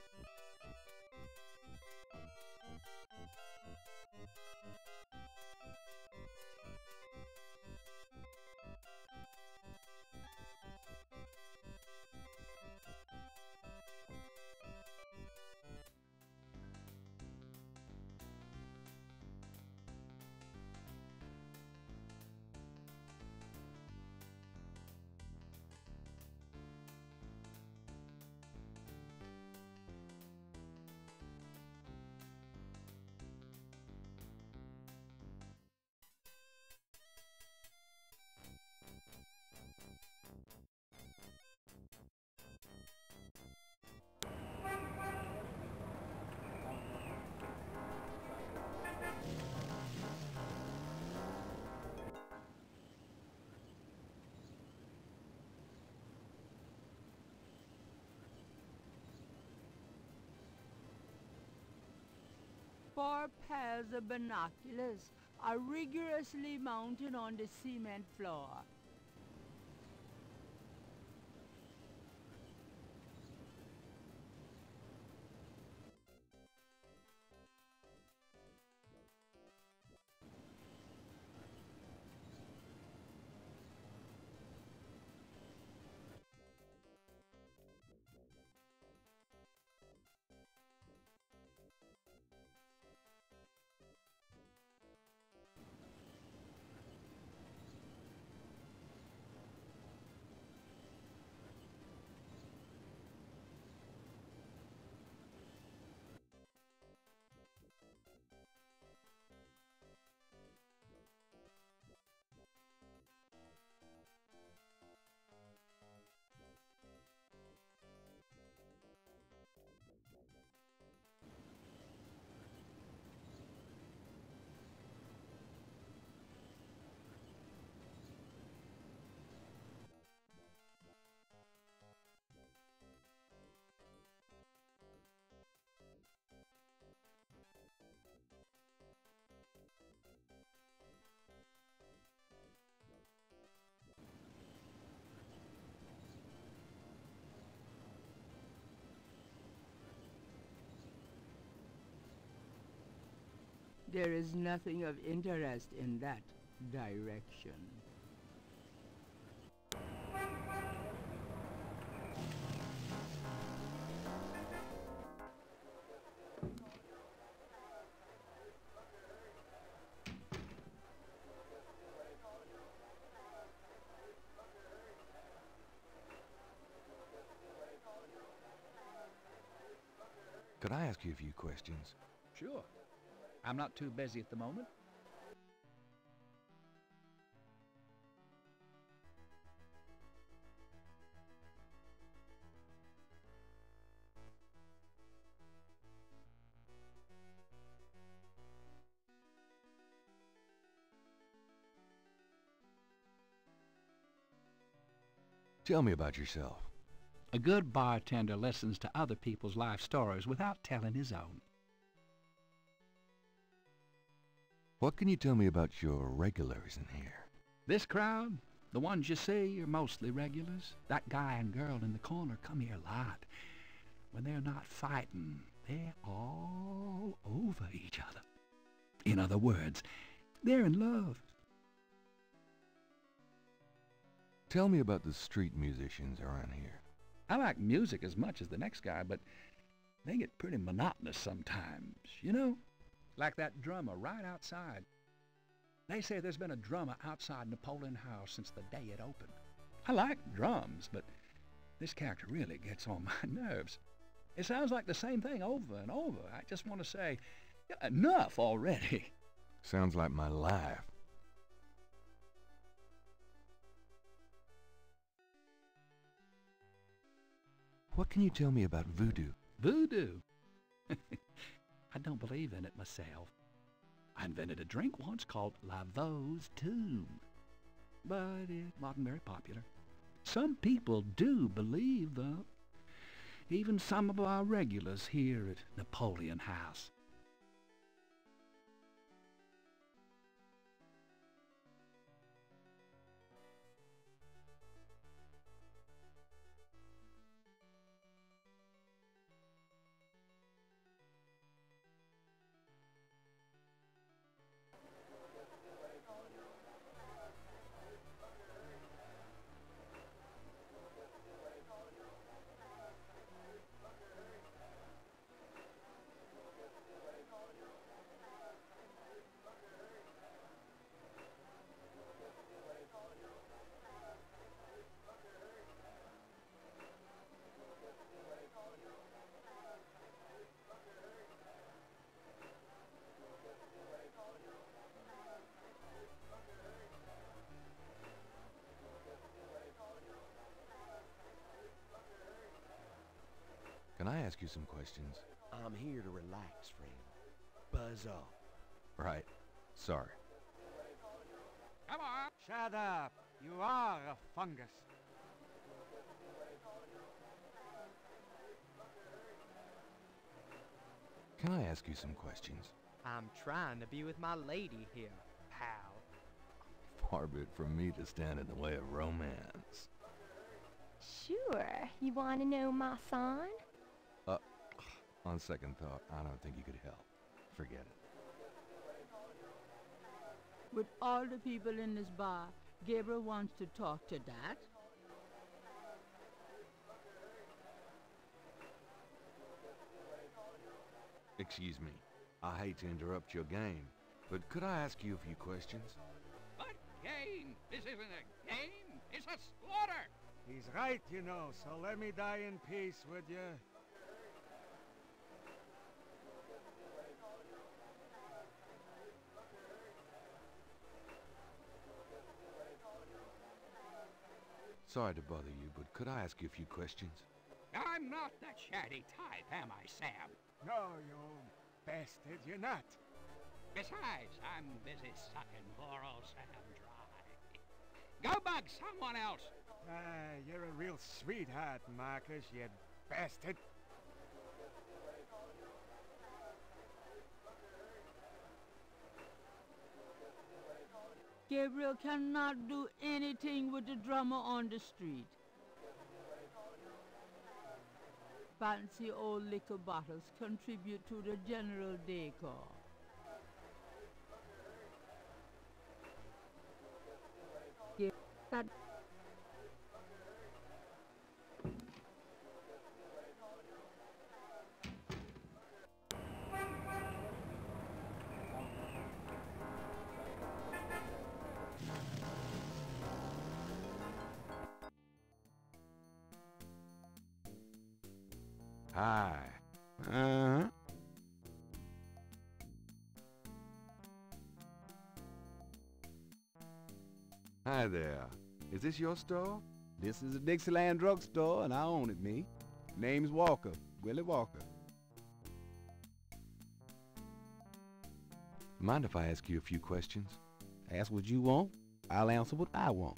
Speaker 3: Four pairs of binoculars are rigorously mounted on the cement floor. There is nothing of interest in that direction.
Speaker 2: Could I ask you a few questions?
Speaker 11: Sure. I'm not too busy at the moment.
Speaker 2: Tell me about yourself.
Speaker 11: A good bartender listens to other people's life stories without telling his own.
Speaker 2: What can you tell me about your regulars in here?
Speaker 11: This crowd, the ones you see, are mostly regulars. That guy and girl in the corner come here a lot. When they're not fighting, they're all over each other. In other words, they're in love.
Speaker 2: Tell me about the street musicians around here.
Speaker 11: I like music as much as the next guy, but they get pretty monotonous sometimes, you know? Like that drummer right outside. They say there's been a drummer outside Napoleon House since the day it opened. I like drums, but this character really gets on my nerves. It sounds like the same thing over and over. I just want to say, enough already.
Speaker 2: Sounds like my life. What can you tell me about voodoo?
Speaker 11: Voodoo? I don't believe in it myself. I invented a drink once called Laveau's Tomb, but it wasn't very popular. Some people do believe, though. Even some of our regulars here at Napoleon House.
Speaker 2: Can I ask you some questions?
Speaker 12: I'm here to relax, friend. Buzz off.
Speaker 2: Right. Sorry.
Speaker 9: Come on. Shut up. You are a fungus.
Speaker 2: Can I ask you some questions?
Speaker 13: I'm trying to be with my lady here, pal.
Speaker 2: Far be it from me to stand in the way of romance.
Speaker 14: Sure. You want to know my sign?
Speaker 2: On second thought, I don't think you could help. Forget it.
Speaker 3: With all the people in this bar, Gabriel wants to talk to that.
Speaker 2: Excuse me. I hate to interrupt your game, but could I ask you a few questions?
Speaker 9: What game? This isn't a game. It's a slaughter. He's right, you know, so let me die in peace, would you?
Speaker 2: Sorry to bother you, but could I ask you a few questions?
Speaker 9: I'm not the chatty type, am I, Sam? No, you bastard, you're not. Besides, I'm busy sucking poor old Sam dry. Go bug someone else. You're a real sweetheart, Marcus, you bastard.
Speaker 3: Gabriel cannot do anything with the drummer on the street. Fancy old liquor bottles contribute to the general decor. you. That
Speaker 2: Hi.
Speaker 6: Uh-huh.
Speaker 2: Hi there. Is this your store?
Speaker 15: This is a Dixieland drugstore, and I own it, me. Name's Walker, Willie Walker.
Speaker 2: Mind if I ask you a few questions?
Speaker 15: Ask what you want, I'll answer what I want.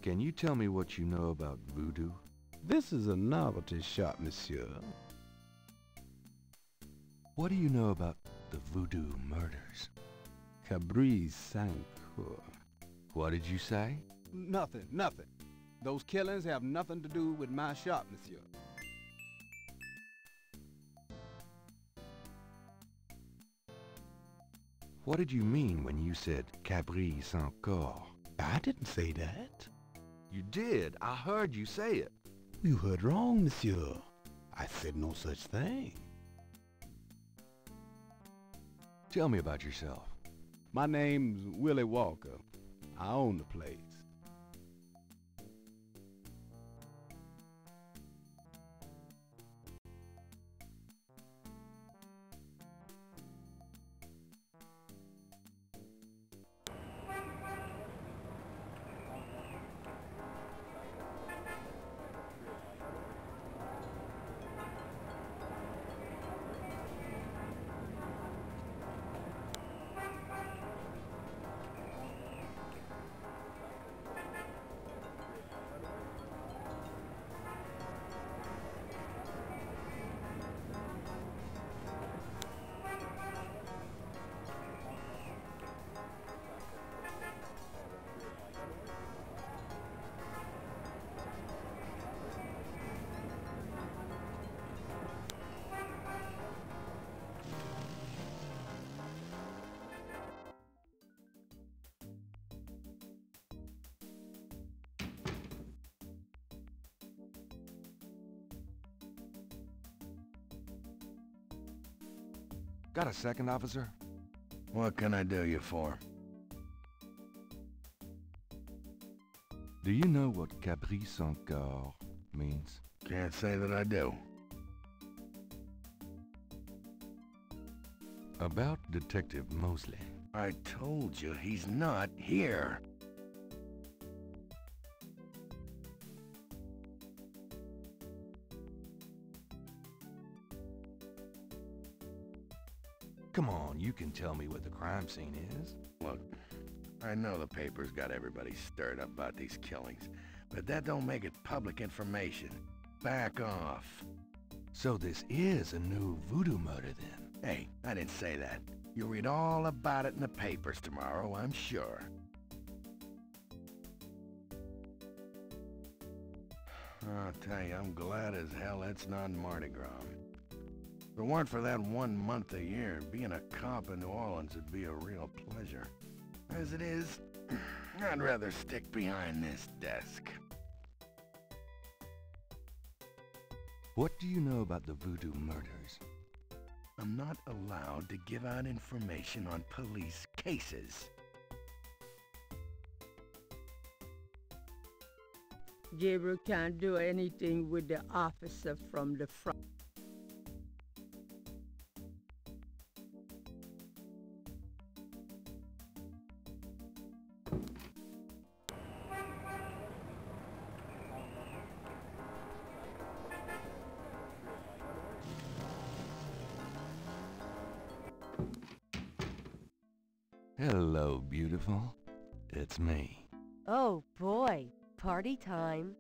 Speaker 2: Can you tell me what you know about voodoo?
Speaker 15: This is a novelty shop, monsieur.
Speaker 2: What do you know about the voodoo murders?
Speaker 15: Cabri Sancour.
Speaker 2: What did you say?
Speaker 15: Nothing. Those killings have nothing to do with my shop, monsieur.
Speaker 2: What did you mean when you said Cabri Sancour?
Speaker 15: I didn't say that.
Speaker 2: You did. I heard you say it.
Speaker 15: You heard wrong, monsieur. I said no such thing.
Speaker 2: Tell me about yourself.
Speaker 15: My name's Willie Walker. I own the place.
Speaker 2: Got a second, officer?
Speaker 5: What can I do you for?
Speaker 2: Do you know what Cabri Sancour means?
Speaker 5: Can't say that I do.
Speaker 2: About Detective Mosley.
Speaker 5: I told you he's not here.
Speaker 2: Come on, you can tell me what the crime scene is.
Speaker 5: Look, I know the paper's got everybody stirred up about these killings, but that don't make it public information. Back off.
Speaker 2: So this is a new voodoo murder then?
Speaker 5: Hey, I didn't say that. You'll read all about it in the papers tomorrow, I'm sure. I'll tell you, I'm glad as hell it's not Mardi Gras. If it weren't for that 1 month a year, being a cop in New Orleans would be a real pleasure. As it is, I'd rather stick behind this desk.
Speaker 2: What do you know about the voodoo murders?
Speaker 5: I'm not allowed to give out information on police cases.
Speaker 3: Gabriel can't do anything with the officer from the front.
Speaker 2: Hello, beautiful. It's me.
Speaker 1: Oh boy, party time.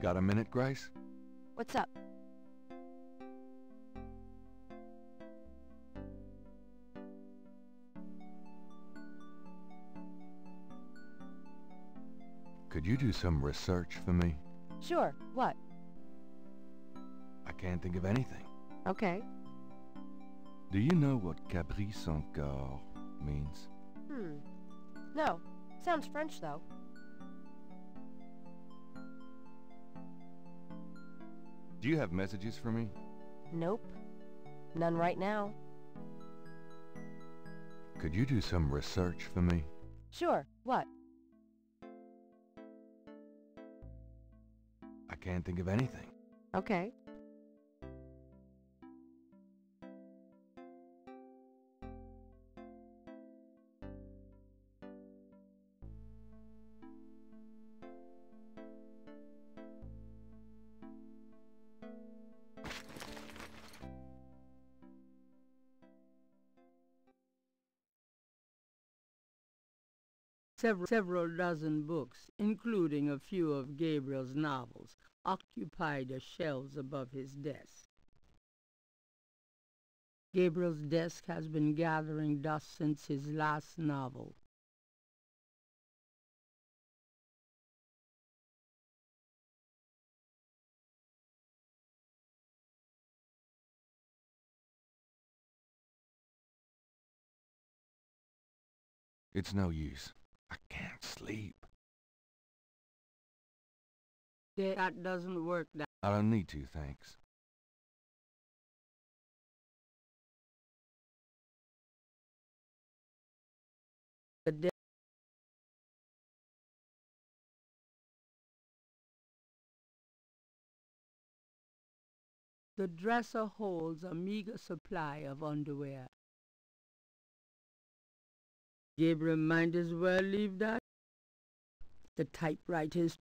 Speaker 2: Got a minute, Grace?
Speaker 1: What's up?
Speaker 2: Could you do some research for me?
Speaker 1: Sure, what?
Speaker 2: I can't think of anything.
Speaker 1: Okay.
Speaker 2: Do you know what caprice encore means?
Speaker 1: No. Sounds French, though.
Speaker 2: Do you have messages for me?
Speaker 1: Nope. None right now.
Speaker 2: Could you do some research for me?
Speaker 1: Sure, what?
Speaker 2: I can't think of anything.
Speaker 1: Okay.
Speaker 3: Several dozen books, including a few of Gabriel's novels, occupy the shelves above his desk. Gabriel's desk has been gathering dust since his last novel.
Speaker 2: It's no use. I can't sleep.
Speaker 3: That doesn't work.
Speaker 2: I don't need to, thanks.
Speaker 3: The dresser holds a meager supply of underwear. Gabriel might as well leave that. The typewriters.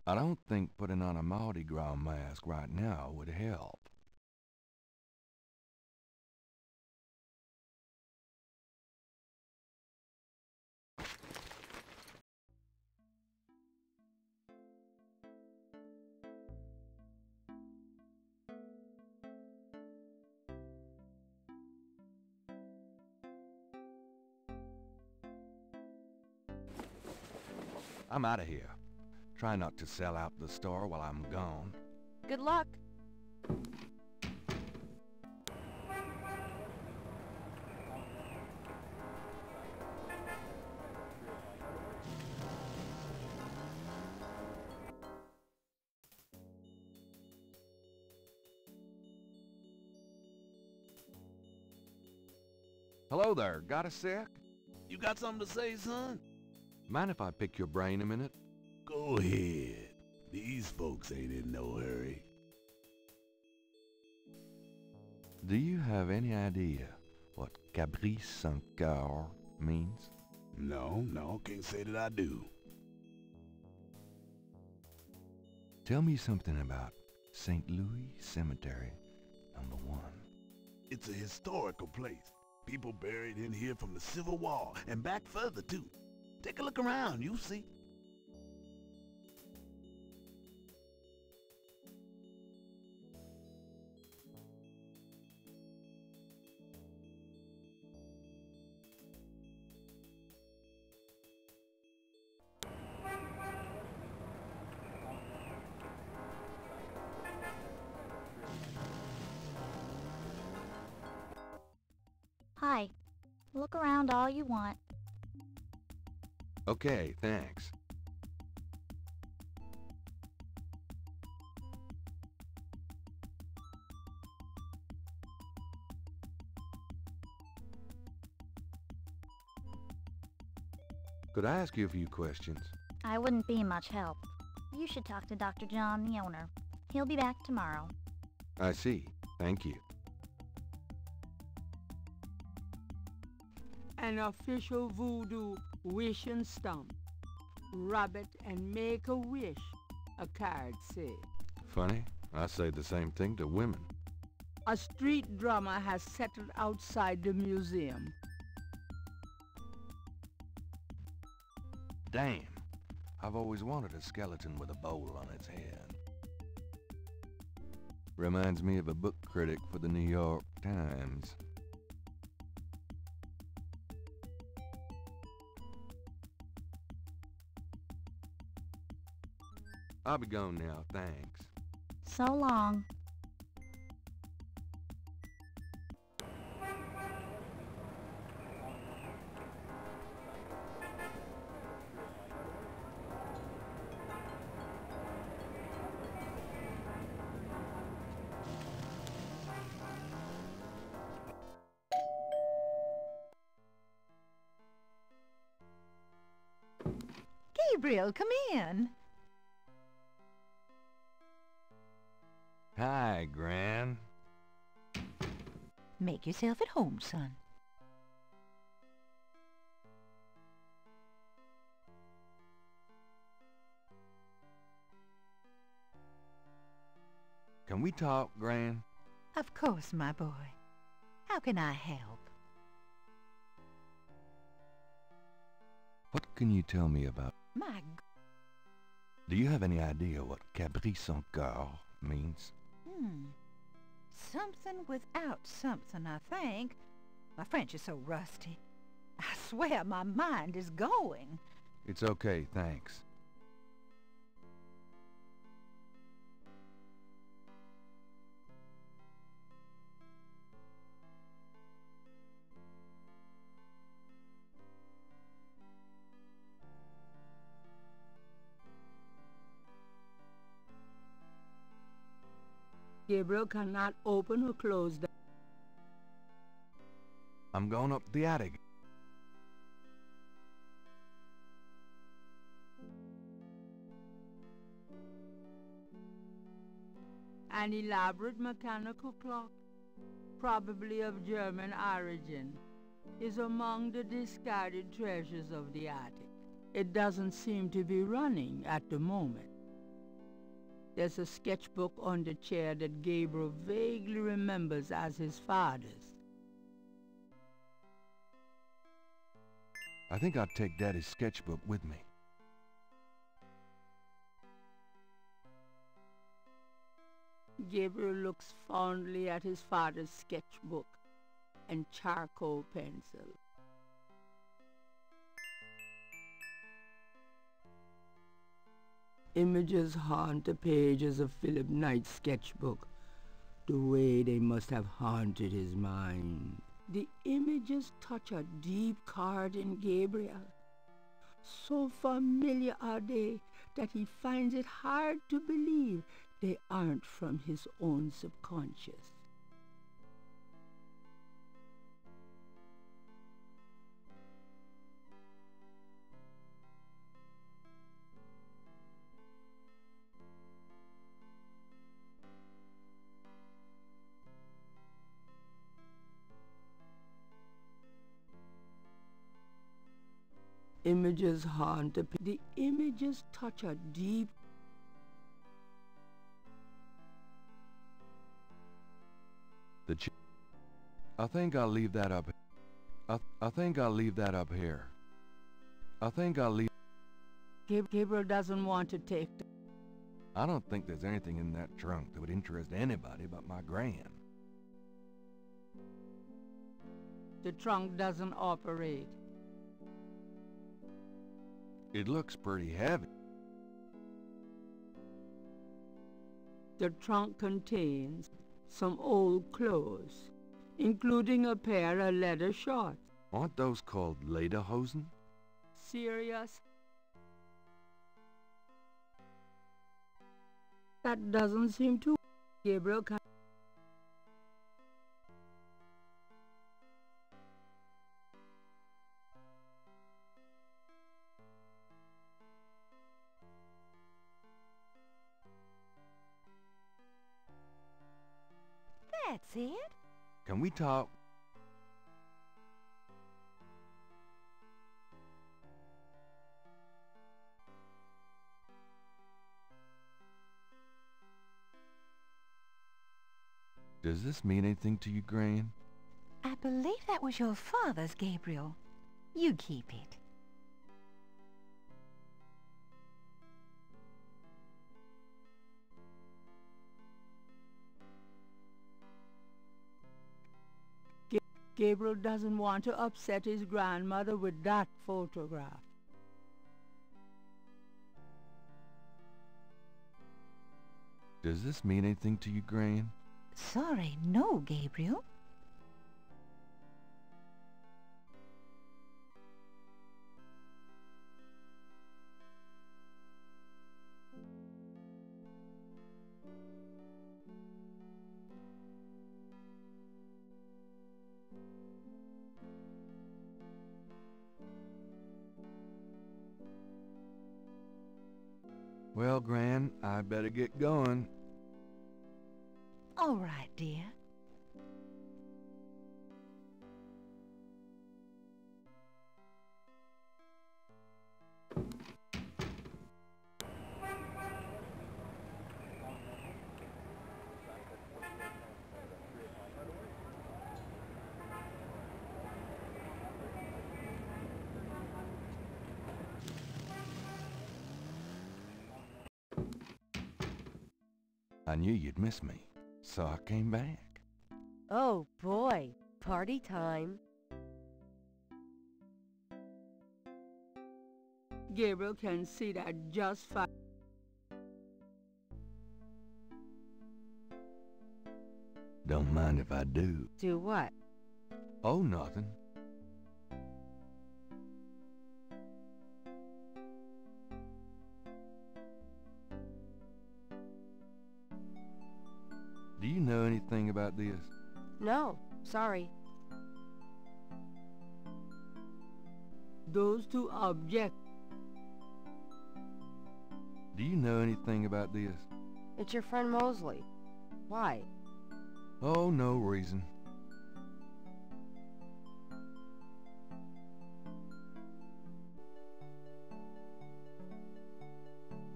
Speaker 2: I don't think putting on a Mardi Gras mask right now would help. I'm out of here. Try not to sell out the store while I'm gone.
Speaker 1: Good luck.
Speaker 2: Hello there, got a sec?
Speaker 6: You got something to say, son?
Speaker 2: Mind if I pick your brain a minute?
Speaker 6: Go ahead. These folks ain't in no hurry.
Speaker 2: Do you have any idea what Caprice sans cœur means?
Speaker 6: No, can't say that I do.
Speaker 2: Tell me something about St. Louis Cemetery, #1.
Speaker 6: It's a historical place. People buried in here from the Civil War and back further too. Take a look around, you'll see.
Speaker 8: Hi. Look around all you want.
Speaker 2: Okay, thanks. Could I ask you a few questions?
Speaker 8: I wouldn't be much help. You should talk to Dr. John, the owner. He'll be back tomorrow.
Speaker 2: I see. Thank you.
Speaker 3: An official voodoo wishing stump. Rub it and make a wish, a card say.
Speaker 2: Funny, I say the same thing to women.
Speaker 3: A street drummer has settled outside the museum.
Speaker 2: Damn. I've always wanted a skeleton with a bowl on its head. Reminds me of a book critic for the New York Times. I'll be gone now, thanks.
Speaker 8: So long.
Speaker 4: Gabriel, come in.
Speaker 2: Hi, Gran.
Speaker 4: Make yourself at home, son.
Speaker 2: Can we talk, Gran?
Speaker 4: Of course, my boy. How can I help?
Speaker 2: What can you tell me about... Do you have any idea what Caprice sans cœur means?
Speaker 4: Something without something, I think. My French is so rusty. I swear my mind is going.
Speaker 2: It's okay, thanks.
Speaker 3: Gabriel cannot open or close the...
Speaker 2: I'm going up the attic.
Speaker 3: An elaborate mechanical clock, probably of German origin, is among the discarded treasures of the attic. It doesn't seem to be running at the moment. There's a sketchbook on the chair that Gabriel vaguely remembers as his father's.
Speaker 2: I think I'll take Daddy's sketchbook with me.
Speaker 3: Gabriel looks fondly at his father's sketchbook and charcoal pencil. Images haunt the pages of Philip Knight's sketchbook, the way they must have haunted his mind. The images touch a deep chord in Gabriel. So familiar are they that he finds it hard to believe they aren't from his own subconscious. Images haunt the images touch a deep.
Speaker 2: I think I'll leave that up. I think I'll leave that up here. I think I'll leave.
Speaker 3: Gabriel doesn't want to take.
Speaker 2: I don't think there's anything in that trunk that would interest anybody but my gran.
Speaker 3: The trunk doesn't operate.
Speaker 2: It looks pretty heavy.
Speaker 3: The trunk contains some old clothes, including a pair of leather shorts.
Speaker 2: Aren't those called lederhosen?
Speaker 3: Serious? That doesn't seem to. Gabriel can.
Speaker 4: That's it.
Speaker 2: Can we talk? Does this mean anything to you, Gran?
Speaker 4: I believe that was your father's, Gabriel. You keep it.
Speaker 3: Gabriel doesn't want to upset his grandmother with that photograph.
Speaker 2: Does this mean anything to you, Gran?
Speaker 4: Sorry, no, Gabriel.
Speaker 2: Well, Gran, I better get going.
Speaker 4: All right, dear.
Speaker 2: I knew you'd miss me, so I came back.
Speaker 1: Oh boy, party time.
Speaker 3: Gabriel can see that just fine.
Speaker 2: Don't mind if I do.
Speaker 1: Do what?
Speaker 2: Oh, nothing. Do you know anything about this?
Speaker 1: No, sorry.
Speaker 3: Those two objects.
Speaker 2: Do you know anything about this?
Speaker 1: It's your friend Mosley. Why?
Speaker 2: Oh, no reason.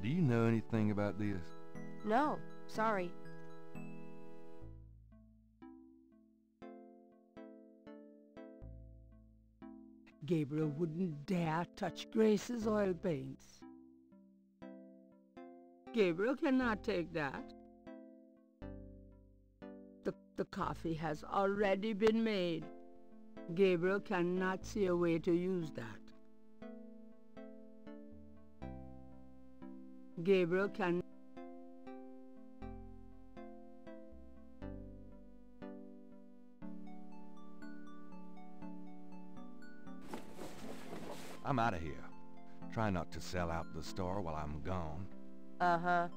Speaker 2: Do you know anything about this?
Speaker 1: No, sorry.
Speaker 3: Gabriel wouldn't dare touch Grace's oil paints. Gabriel cannot take that. The coffee has already been made. Gabriel cannot see a way to use that. Gabriel can.
Speaker 2: I'm out of here. Try not to sell out the store while I'm gone.
Speaker 1: Uh-huh.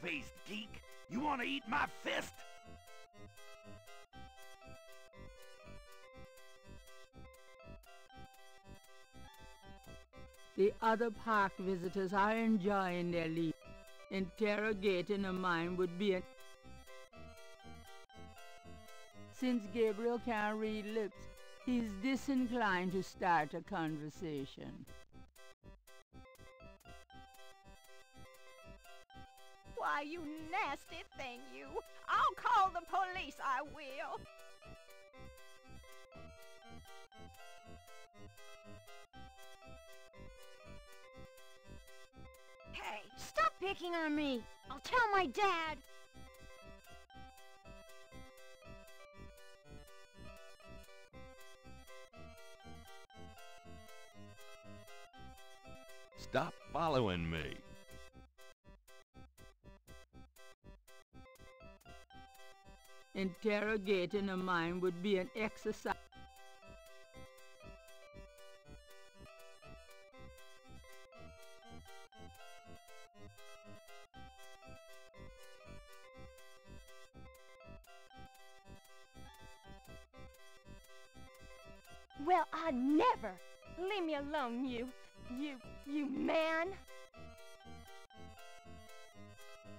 Speaker 6: pig-faced geek. You want to eat my fist?
Speaker 3: The other park visitors are enjoying their leave. Interrogating a mime would be an... Since Gabriel can't read lips, he's disinclined to start a conversation.
Speaker 16: Why, you nasty thing, you. I'll call the police, I will.
Speaker 14: Hey, stop picking on me! I'll tell my dad!
Speaker 2: Stop following me.
Speaker 3: Interrogating a mime would be an exercise.
Speaker 14: Well, I'd never! Leave me alone, you man!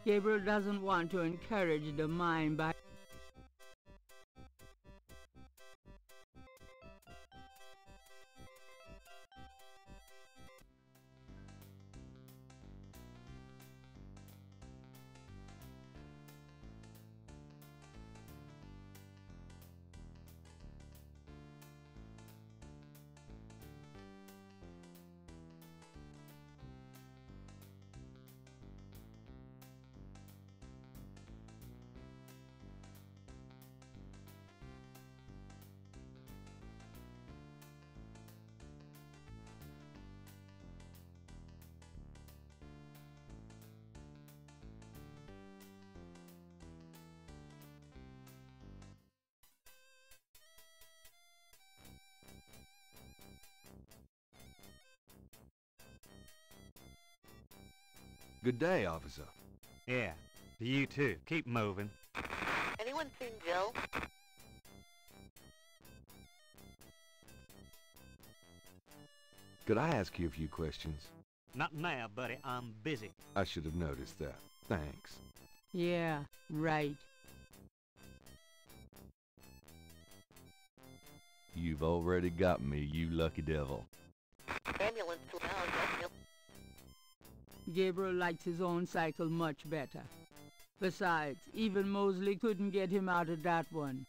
Speaker 3: Gabriel doesn't want to encourage the mime by...
Speaker 2: Good day, officer.
Speaker 7: Yeah, you too. Keep moving.
Speaker 10: Anyone seen Jill?
Speaker 2: Could I ask you a few questions?
Speaker 13: Not now, buddy. I'm busy.
Speaker 2: I should have noticed that. Thanks.
Speaker 3: Yeah, right.
Speaker 2: You've already got me, you lucky devil.
Speaker 10: Ambulance to now, Gabriel.
Speaker 3: Gabriel likes his own cycle much better. Besides, even Mosley couldn't get him out of that one.